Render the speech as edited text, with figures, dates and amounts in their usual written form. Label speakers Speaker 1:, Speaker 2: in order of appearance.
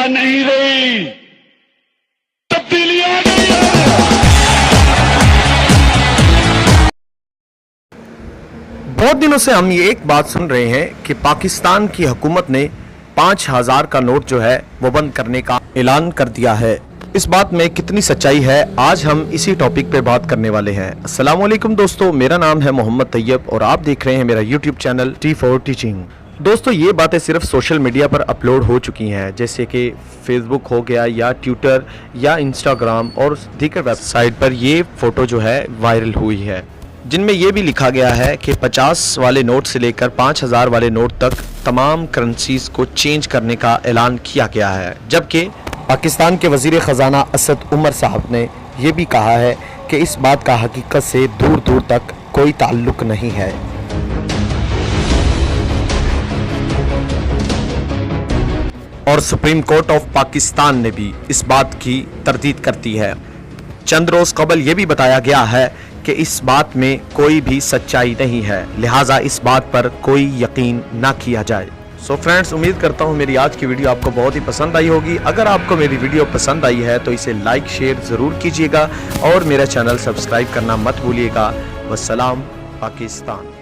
Speaker 1: نہیں رہی، تبدیلی آ گئی ہے۔
Speaker 2: بہت دنوں سے ہم یہ ایک بات سن رہے ہیں کہ پاکستان کی حکومت نے 5000 کا نوٹ جو ہے وہ بند کرنے کا اعلان کر دیا ہے۔ اس بات میں کتنی سچائی ہے، آج ہم اسی ٹاپک پہ بات کرنے والے ہیں۔ السلام علیکم دوستو، میرا نام ہے محمد طیب اور آپ دیکھ رہے ہیں میرا یوٹیوب چینل T4 ٹیچنگ۔ دوستو یہ باتیں صرف سوشل میڈیا پر اپلوڈ ہو چکی ہیں، جیسے کہ فیس بک ہو گیا یا ٹویٹر یا انسٹاگرام اور دیگر ویب سائٹ پر یہ فوٹو جو ہے وائرل ہوئی ہے، جن میں یہ بھی لکھا گیا ہے کہ 50 والے نوٹ سے لے کر 5000 والے نوٹ تک تمام کرنسیز کو چینج کرنے کا اعلان کیا گیا ہے، جبکہ پاکستان کے وزیر خزانہ اسد عمر صاحب نے یہ بھی کہا ہے کہ اس بات کا حقیقت سے دور دور تک کوئی تعلق نہیں ہے۔ اور سپریم کورٹ آف پاکستان نے بھی اس بات کی تردید کرتی ہے۔ چند روز قبل یہ بھی بتایا گیا ہے کہ اس بات میں کوئی بھی سچائی نہیں ہے، لہٰذا اس بات پر کوئی یقین نہ کیا جائے۔ سو فرینڈز، امید کرتا ہوں میری آج کی ویڈیو آپ کو بہت ہی پسند آئی ہوگی۔ اگر آپ کو میری ویڈیو پسند آئی ہے تو اسے لائک شیئر ضرور کیجیے گا اور میرا چینل سبسکرائب کرنا مت بھولیے گا۔ والسلام پاکستان۔